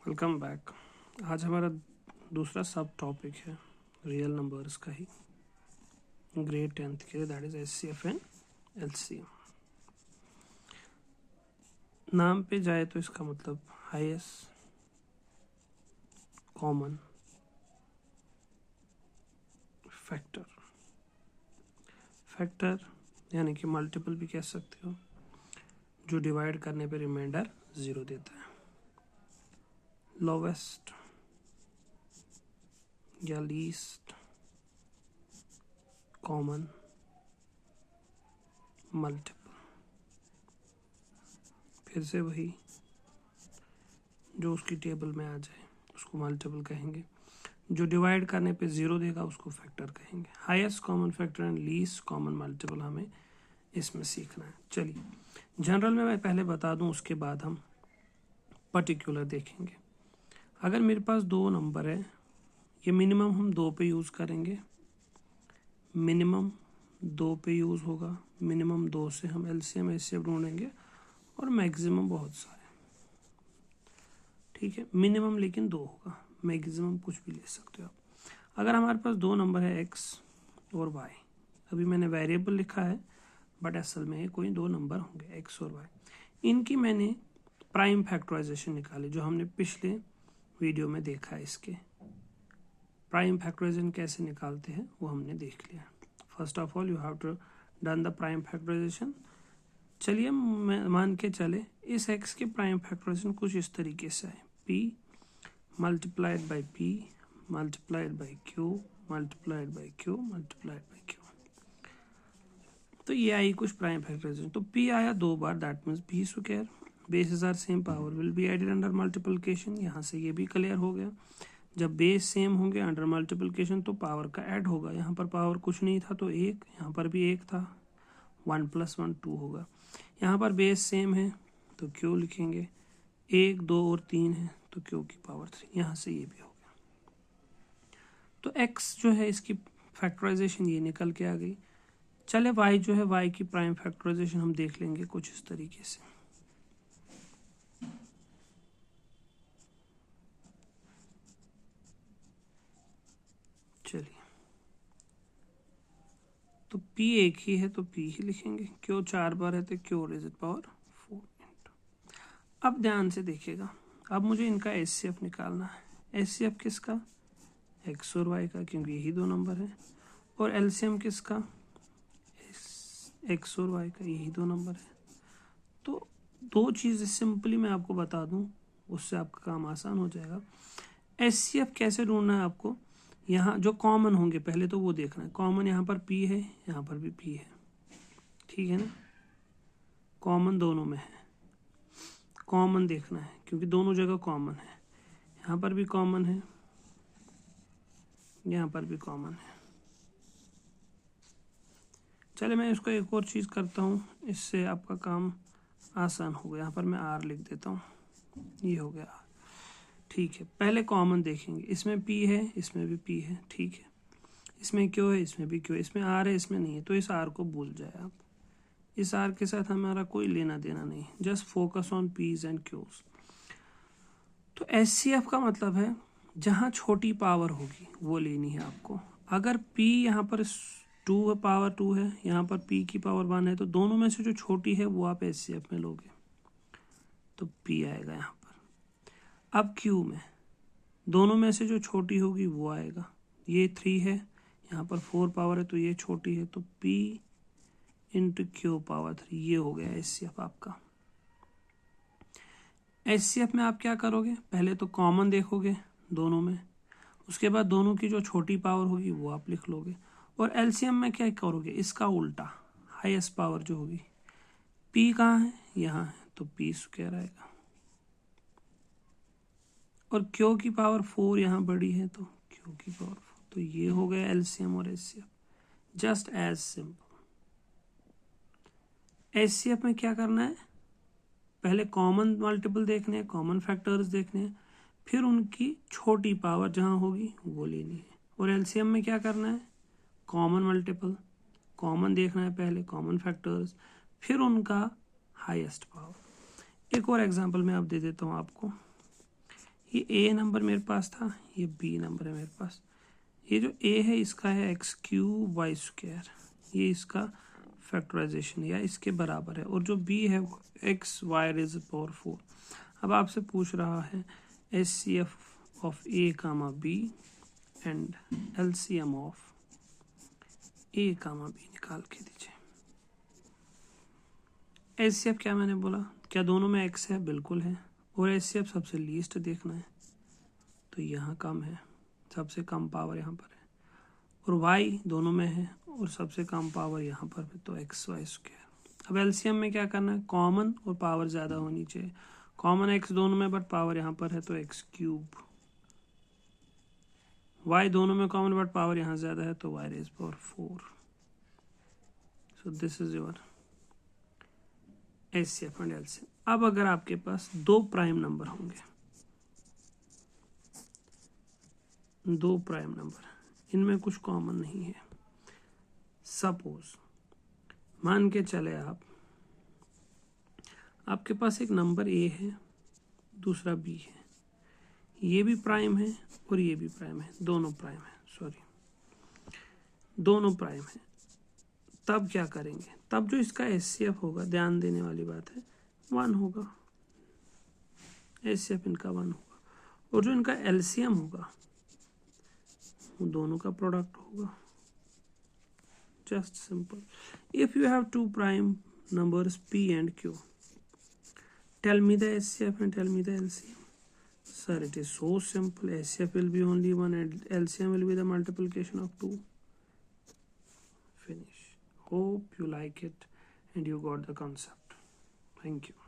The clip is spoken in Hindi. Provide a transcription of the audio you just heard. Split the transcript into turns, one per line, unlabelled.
Welcome back. आज हमारा दूसरा सब टॉपिक है रियल नंबर्स का ही, ग्रेड 10th के लिए, that is HCF and LCM. नाम पे जाए तो इसका मतलब हाईएस्ट कॉमन फैक्टर, फैक्टर यानी कि मल्टीपल भी कह सकते हो, जो डिवाइड करने पे रिमाइंडर 0 देता है। लोवेस्ट या लीस्ट कॉमन मल्टीपल, फिर से वही जो उसकी टेबल में आ जाए उसको मल्टीपल कहेंगे, जो डिवाइड करने पे 0 देगा उसको फैक्टर कहेंगे। Highest common factor and least common multiple हमें इसमें सीखना है। चलिए जनरल में मैं पहले बता दूं, उसके बाद हम पर्टिकुलर देखेंगे। अगर मेरे पास दो नंबर है, ये मिनिमम हम 2 पे यूज़ करेंगे, मिनिमम 2 पे यूज़ होगा, मिनिमम 2 से हम एलसीएम एचसीएफ ढूंढेंगे और मैक्सिमम बहुत सारे, ठीक है। मिनिमम लेकिन 2 होगा, मैक्सिमम कुछ भी ले सकते हो आप। अगर हमारे पास दो नंबर है एक्स और वाई, अभी मैंने वेरिएबल लिखा है बट असल में कोई दो नंबर होंगे एक्स और वाई, इनकी मैंने प्राइम फैक्टराइजेशन निकाली, जो हमने पिछले वीडियो में देखा है। इसके प्राइम फैक्टराइजेशन कैसे निकालते हैं वो हमने देख लिया। First of all you have to done the prime factorisation. चलिए मान के चले इस एक्स के प्राइम फैक्टराइजेशन कुछ इस तरीके से है, p multiplied by p multiplied by q multiplied by q multiplied by q। तो ये आई कुछ प्राइम फैक्टराइजेशन। तो p आया 2 बार, that means p square, basis are same, power will be added under multiplication. यहाँ से ये भी क्लियर हो गया, जब बेस सेम होंगे अंडर मल्टीप्लिकेशन तो पावर का ऐड होगा। यहाँ पर पावर कुछ नहीं था तो 1, यहाँ पर भी 1 था, 1 + 1 2 होगा। यहाँ पर बेस सेम है तो क्यू लिखेंगे, 1 2 और 3 है तो क्यू की पावर 3, यहाँ से ये भी हो गया। तो x जो है इसकी फैक्टराइजेशन ये निकल के आ गई। चले y जो है, y की प्राइम फैक्टराइजेशन हम देख लेंगे कुछ इस तरीके से। चलिए तो p एक ही है तो p ही लिखेंगे, क्यों 4 बार है तो क्यों रेज़ पावर 4 इंटू। अब ध्यान से देखिएगा, अब मुझे इनका एचसीएफ निकालना है। एचसीएफ किसका? एक्स और वाई का, क्योंकि यही दो नंबर है। और एलसीएम किसका? एक्स और वाई का, यही दो नंबर है। तो दो चीज़ें सिंपली मैं आपको बता दूं, उससे आपका काम आसान हो जाएगा। एचसीएफ कैसे ढूंढना है आपको? यहाँ जो कॉमन होंगे पहले तो वो देखना है। कॉमन यहाँ पर पी है, यहाँ पर भी पी है, ठीक है ना, कॉमन दोनों में है। कॉमन देखना है क्योंकि दोनों जगह कॉमन है, यहाँ पर भी कॉमन है, यहाँ पर भी कॉमन है। चले मैं इसको एक और चीज़ करता हूँ, इससे आपका काम आसान हो गया। यहाँ पर मैं आर लिख देता हूँ, ये हो गया आर, ठीक है। पहले कॉमन देखेंगे, इसमें पी है, इसमें भी पी है, ठीक है। इसमें क्यों है, इसमें भी क्यों, इसमें आर है, इसमें नहीं है, तो इस आर को भूल जाए आप। इस आर के साथ हमारा कोई लेना देना नहीं, just focus on Ps and Qs. तो एचसीएफ का मतलब है जहाँ छोटी पावर होगी वो लेनी है आपको। अगर p यहाँ पर 2 पावर 2 है, यहाँ पर p की पावर 1 है, तो दोनों में से जो छोटी है वो आप एचसीएफ में लोगे तो p आएगा यहाँ पर। अब q में दोनों में से जो छोटी होगी वो आएगा, ये 3 है, यहाँ पर 4 पावर है तो ये छोटी है, तो p इंटू क्यू पावर 3, ये हो गया एचसीएफ आपका। एचसीएफ में आप क्या करोगे? पहले तो कॉमन देखोगे दोनों में, उसके बाद दोनों की जो छोटी पावर होगी वो आप लिख लोगे। और एलसीएम में क्या करोगे? इसका उल्टा, हाईएस्ट पावर जो होगी, पी कहाँ है? यहाँ है, तो पी स्क्वायर आएगा। और क्यू की पावर 4 यहाँ बड़ी है तो क्यू की पावर 4, तो ये हो गया एलसीएम और HCF, just as simple. HCF में क्या करना है? पहले कॉमन मल्टीपल देखने हैं, कॉमन फैक्टर्स देखने हैं, फिर उनकी छोटी पावर जहाँ होगी वो लेनी है। और एलसीएम में क्या करना है? कॉमन मल्टीपल, कॉमन देखना है पहले, कॉमन फैक्टर्स, फिर उनका हाईएस्ट पावर। एक और एग्जांपल मैं अब दे देता हूँ आपको। ये ए नंबर मेरे पास था, ये बी नंबर है मेरे पास। ये जो ए है इसका है एक्स क्यूब वाई स्क्वायर, ये इसका फैक्टराइजेशन या इसके बराबर है, और जो बी है वो एक्स वाई रेज़ पावर 4। अब आपसे पूछ रहा है HCF of a comma b and LCM of a comma b निकाल के दीजिए। HCF क्या मैंने बोला, क्या दोनों में x है? बिल्कुल है। और HCF सबसे लीस्ट देखना है तो यहाँ कम है, सबसे कम पावर यहाँ पर है। और y दोनों में है और सबसे कम पावर यहाँ पर है, तो एक्स वाई स्क्वायर। अब LCM में क्या करना है, कॉमन और पावर ज़्यादा होनी चाहिए। कॉमन x दोनों में बट पावर यहाँ पर है तो एक्स क्यूब। y दोनों में कॉमन बट पावर यहाँ ज़्यादा है तो y rays power 4। So this is your HCF and LCM। अब अगर आपके पास दो प्राइम नंबर होंगे, दो प्राइम नंबर, इनमें कुछ कॉमन नहीं है, सपोज मान के चले आपके पास एक नंबर ए है, दूसरा बी है, ये भी प्राइम है और ये भी प्राइम है, दोनों प्राइम है, दोनों प्राइम है। तब क्या करेंगे, तब जो इसका HCF होगा, ध्यान देने वाली बात है, 1 होगा। HCF इनका 1 होगा, और जो इनका LCM होगा वो दोनों का प्रोडक्ट होगा। Just simple. If you have two prime numbers P and Q, tell me the HCF and tell me the LCM. Sir, it is so simple. HCF will be only 1 and LCM will be the multiplication of 2. Finish. Hope you like it and you got the concept. Thank you.